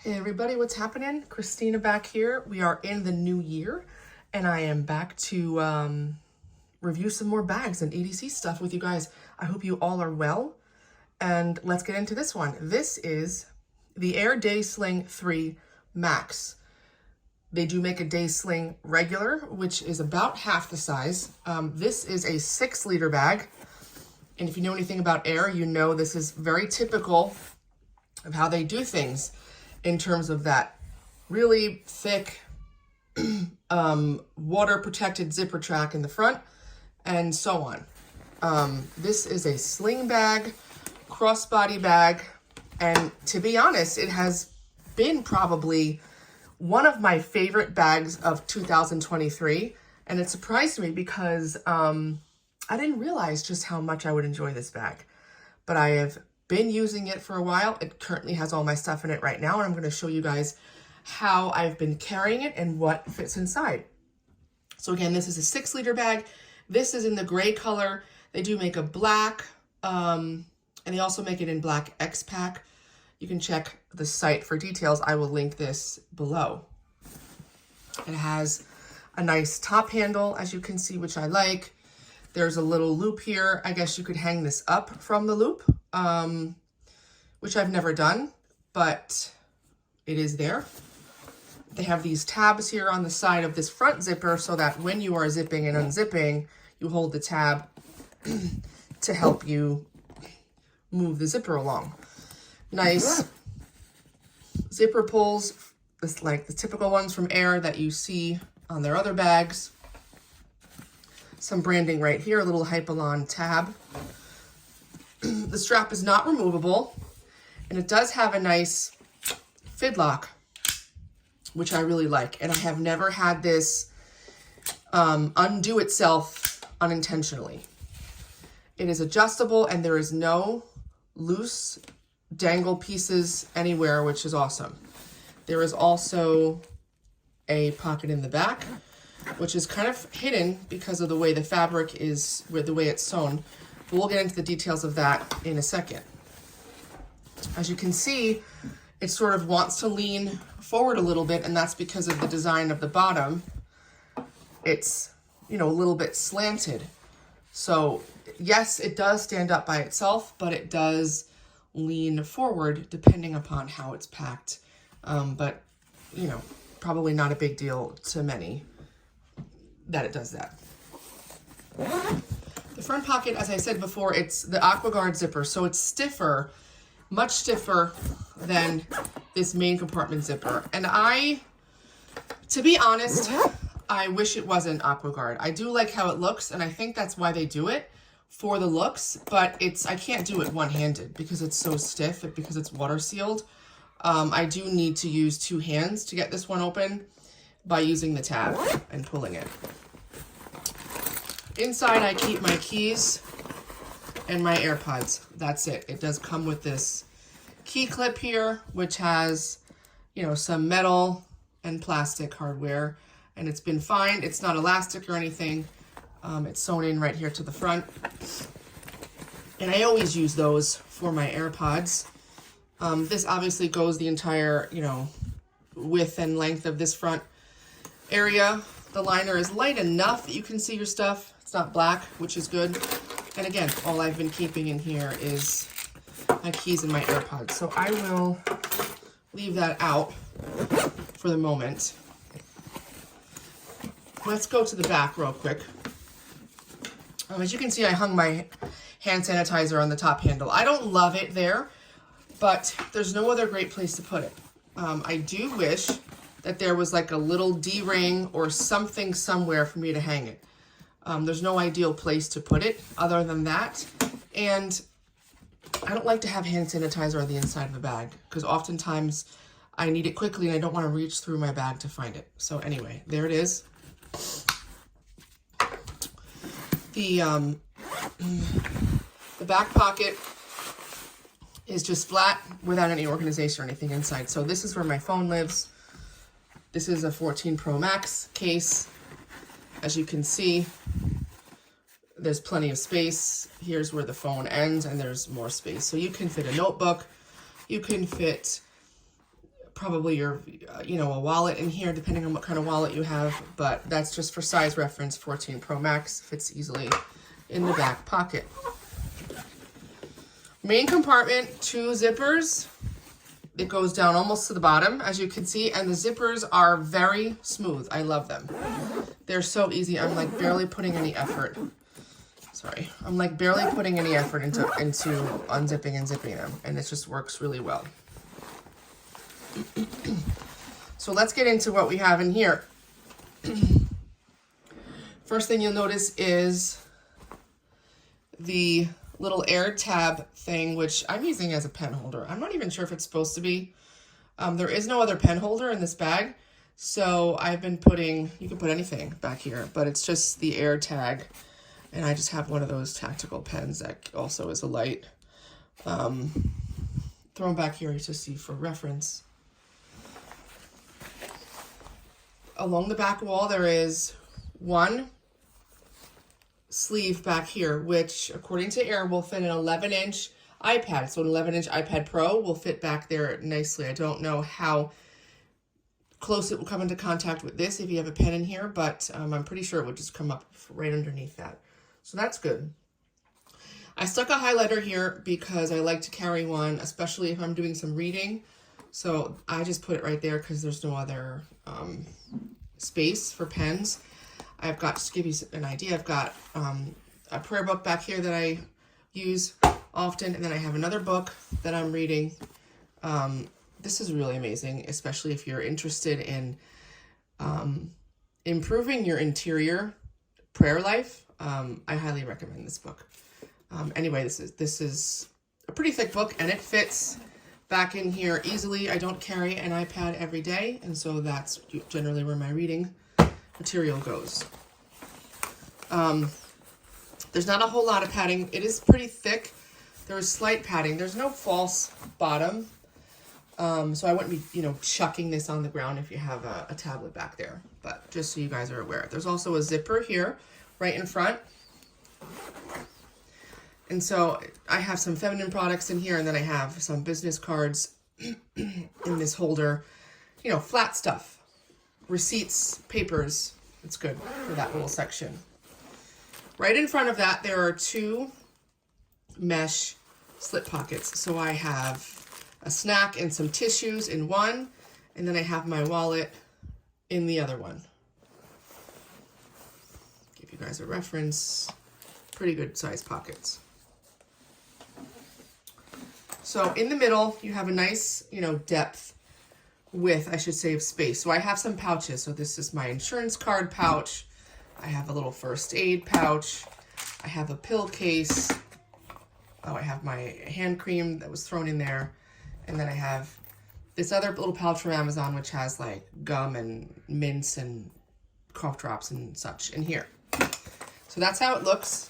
Hey everybody, what's happening? Christina back here. We are in the new year and I am back to review some more bags and EDC stuff with you guys. I hope you all are well and let's get into this one. This is the Air Day Sling 3 Max. They do make a Day Sling regular, which is about half the size. This is a 6-liter bag. And if you know anything about Air, you know this is very typical of how they do things in terms of that really thick water protected zipper track in the front and so on. This is a sling bag, crossbody bag, and to be honest, it has been probably one of my favorite bags of 2023, and it surprised me because I didn't realize just how much I would enjoy this bag, but I have been using it for a while. It currently has all my stuff in it right now, and I'm going to show you guys how I've been carrying it and what fits inside. So again, this is a 6-liter bag. This is in the gray color. They do make a black, and they also make it in black X pack. You can check the site for details. I will link this below. It has a nice top handle, as you can see, which I like. There's a little loop here. I guess you could hang this up from the loop, which I've never done, but it is there. They have these tabs here on the side of this front zipper so that when you are zipping and unzipping, you hold the tab to help you move the zipper along. Nice zipper pulls, just like the typical ones from Air that you see on their other bags. Some branding right here, a little Hypalon tab. The strap is not removable, and it does have a nice fidlock, which I really like. And I have never had this undo itself unintentionally. It is adjustable, and there is no loose dangle pieces anywhere, which is awesome. There is also a pocket in the back, which is kind of hidden because of the way the fabric is, with the way it's sewn. But we'll get into the details of that in a second. As you can see, it sort of wants to lean forward a little bit, and that's because of the design of the bottom. It's, you know, a little bit slanted. So yes, it does stand up by itself, but it does lean forward depending upon how it's packed. But, you know, probably not a big deal to many that it does that. The front pocket, as I said before, it's the AquaGuard zipper, so it's stiffer, much stiffer than this main compartment zipper. And to be honest, I wish it wasn't AquaGuard. I do like how it looks, and I think that's why they do it, for the looks, but I can't do it one-handed because it's so stiff, because it's water sealed. I do need to use 2 hands to get this one open by using the tab and pulling it. Inside, I keep my keys and my AirPods. That's it. It does come with this key clip here, which has, you know, some metal and plastic hardware, and it's been fine. It's not elastic or anything. It's sewn in right here to the front. And I always use those for my AirPods. This obviously goes the entire, you know, width and length of this front area. The liner is light enough that you can see your stuff. It's not black, which is good. And again, all I've been keeping in here is my keys and my AirPods. So I will leave that out for the moment. Let's go to the back real quick. As you can see, I hung my hand sanitizer on the top handle. I don't love it there, but there's no other great place to put it. I do wish that there was like a little D-ring or something somewhere for me to hang it. There's no ideal place to put it other than that. And I don't like to have hand sanitizer on the inside of the bag because oftentimes I need it quickly and I don't want to reach through my bag to find it. So anyway, there it is. The back pocket is just flat without any organization or anything inside. So this is where my phone lives. This is a 14 Pro Max case. As you can see, there's plenty of space. Here's where the phone ends, and there's more space. So you can fit a notebook. You can fit probably your, a wallet in here, depending on what kind of wallet you have. But that's just for size reference. 14 Pro Max fits easily in the back pocket. Main compartment, 2 zippers. It goes down almost to the bottom, as you can see, and the zippers are very smooth. I love them. They're so easy. I'm like barely putting any effort. Sorry. I'm like barely putting any effort into unzipping and zipping them, and it just works really well. So let's get into what we have in here. First thing you'll notice is the little air tab thing, which I'm using as a pen holder. I'm not even sure if it's supposed to be. There is no other pen holder in this bag, so I've been putting, you can put anything back here, but it's just the air tag, and I just have one of those tactical pens that also is a light. Thrown back here to see for reference. Along the back wall, there is one sleeve back here, which according to Air will fit an 11-inch iPad. So an 11-inch iPad Pro will fit back there nicely. I don't know how close it will come into contact with this if you have a pen in here, but I'm pretty sure it would just come up right underneath that. So that's good. I stuck a highlighter here because I like to carry one, especially if I'm doing some reading. So I just put it right there because there's no other space for pens. I've got, just to give you an idea, I've got a prayer book back here that I use often, and then I have another book that I'm reading. This is really amazing, especially if you're interested in improving your interior prayer life. I highly recommend this book. Anyway, this is a pretty thick book, and it fits back in here easily. I don't carry an iPad every day, and so that's generally where my reading material goes. There's not a whole lot of padding. It is pretty thick. There is slight padding. There's no false bottom. So I wouldn't be, chucking this on the ground if you have a tablet back there. But just so you guys are aware. There's also a zipper here, right in front. And so I have some feminine products in here, and then I have some business cards in this holder. Flat stuff. Receipts, papers. It's good for that little section. Right in front of that, there are 2 mesh slip pockets. So I have a snack and some tissues in one, and then I have my wallet in the other one. Give you guys a reference. Pretty good size pockets. So in the middle, you have a nice, depth, width, I should say, of space. So I have some pouches. So this is my insurance card pouch. I have a little first aid pouch. I have a pill case. Oh, I have my hand cream that was thrown in there. And then I have this other little pouch from Amazon, which has like gum and mints and cough drops and such in here. So that's how it looks.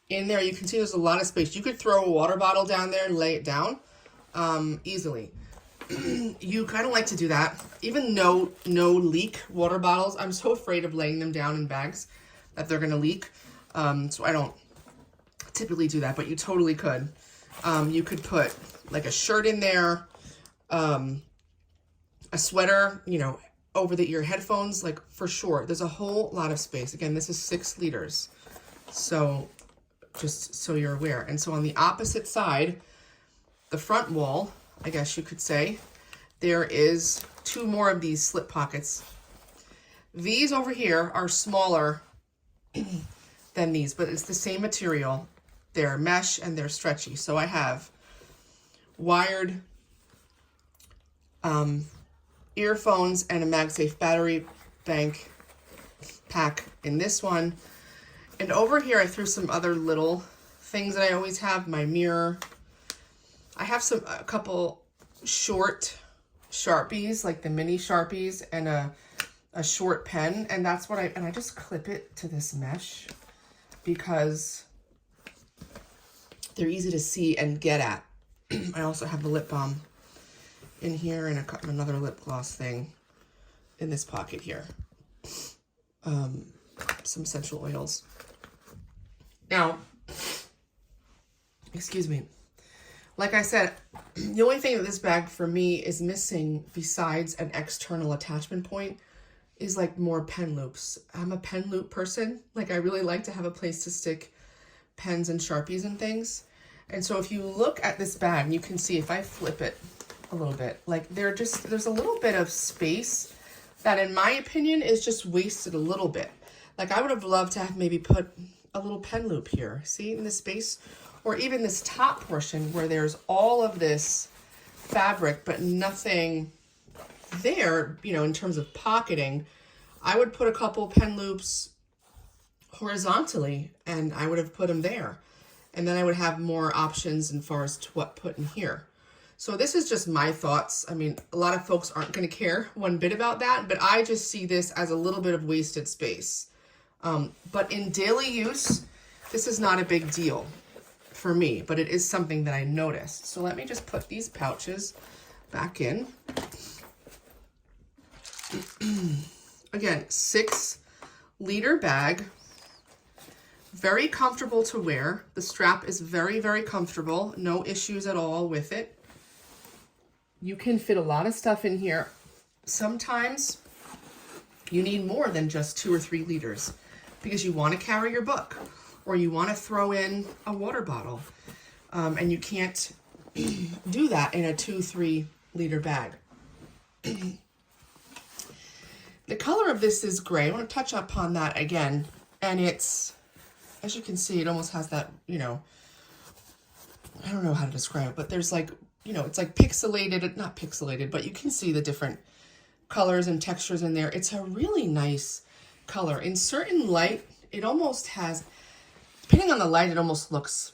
In there, you can see there's a lot of space. You could throw a water bottle down there and lay it down easily. You kind of like to do that. Even no leak water bottles. I'm so afraid of laying them down in bags that they're going to leak. So I don't typically do that, but you totally could. You could put like a shirt in there, a sweater, over the ear headphones, like for sure. There's a whole lot of space. Again, this is 6 liters. So just so you're aware. And so on the opposite side, the front wall, I guess you could say, there is 2 more of these slip pockets. These over here are smaller than these, but it's the same material. They're mesh and they're stretchy. So I have wired earphones and a MagSafe battery bank pack in this one. And over here, I threw some other little things that I always have. My mirror. I have a couple short Sharpies, like the mini Sharpies, and a short pen. And that's what I just clip it to this mesh because they're easy to see and get at. I also have the lip balm in here and another lip gloss thing in this pocket here. Some essential oils. Now, excuse me. Like I said, the only thing that this bag for me is missing besides an external attachment point is like more pen loops. I'm a pen loop person. Like I really like to have a place to stick pens and Sharpies and things. And so if you look at this bag, you can see if I flip it a little bit, like there's a little bit of space that in my opinion is just wasted a little bit. Like I would have loved to have maybe put a little pen loop here, see in this space, or even this top portion where there's all of this fabric, but nothing there, you know, in terms of pocketing. I would put a couple pen loops horizontally and I would have put them there. And then I would have more options as far as to what put in here. So this is just my thoughts. I mean, a lot of folks aren't going to care one bit about that, but I just see this as a little bit of wasted space. But in daily use, this is not a big deal for me, but it is something that I noticed. So let me just put these pouches back in. Again, 6-liter bag. Very comfortable to wear. The strap is very, very comfortable. No issues at all with it. You can fit a lot of stuff in here. Sometimes you need more than just 2 or 3 liters because you want to carry your book or you want to throw in a water bottle. And you can't do that in a 2-3 liter bag. The color of this is gray. I want to touch upon that again. And it's, as you can see, it almost has that, you know, I don't know how to describe it, but there's like, you know, it's like pixelated, not pixelated, but you can see the different colors and textures in there. It's a really nice color. In certain light, it almost has, depending on the light, it almost looks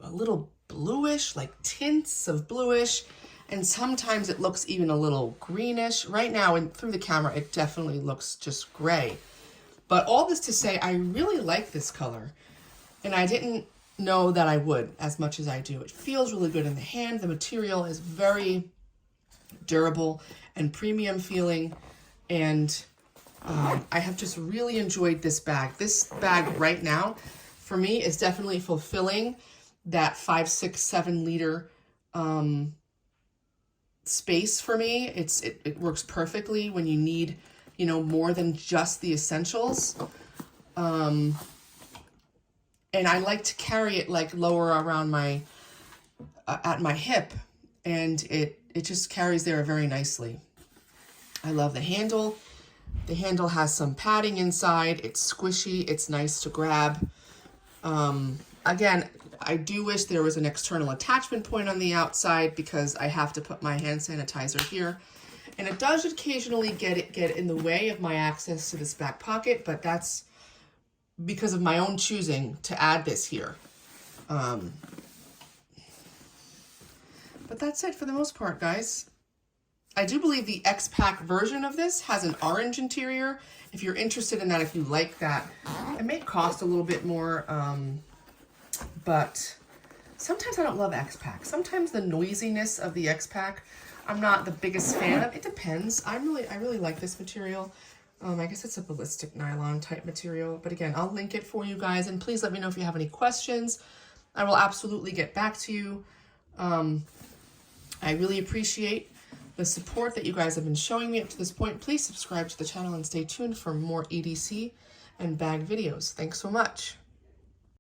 a little bluish, like tints of bluish. And sometimes it looks even a little greenish. Right now, and through the camera, it definitely looks just gray. But all this to say, I really like this color. And I didn't know that I would as much as I do. It feels really good in the hand. The material is very durable and premium feeling. And I have just really enjoyed this bag. This bag right now, for me, is definitely fulfilling that 5, 6, 7 liter space for me. It works perfectly when you need, you know, more than just the essentials. And I like to carry it like lower around my, at my hip, and it just carries there very nicely. I love the handle. The handle has some padding inside. It's squishy. It's nice to grab. Again, I do wish there was an external attachment point on the outside because I have to put my hand sanitizer here. And it does occasionally get in the way of my access to this back pocket, but that's because of my own choosing to add this here. But that's it for the most part, guys. I do believe the X-Pack version of this has an orange interior. If you're interested in that, if you like that, it may cost a little bit more, but sometimes I don't love X-Pack. Sometimes the noisiness of the X-Pack, I'm not the biggest fan of. It depends. I really like this material. I guess it's a ballistic nylon type material, but again, I'll link it for you guys, and please let me know if you have any questions. I will absolutely get back to you. I really appreciate the support that you guys have been showing me up to this point. Please subscribe to the channel and stay tuned for more EDC and bag videos. Thanks so much.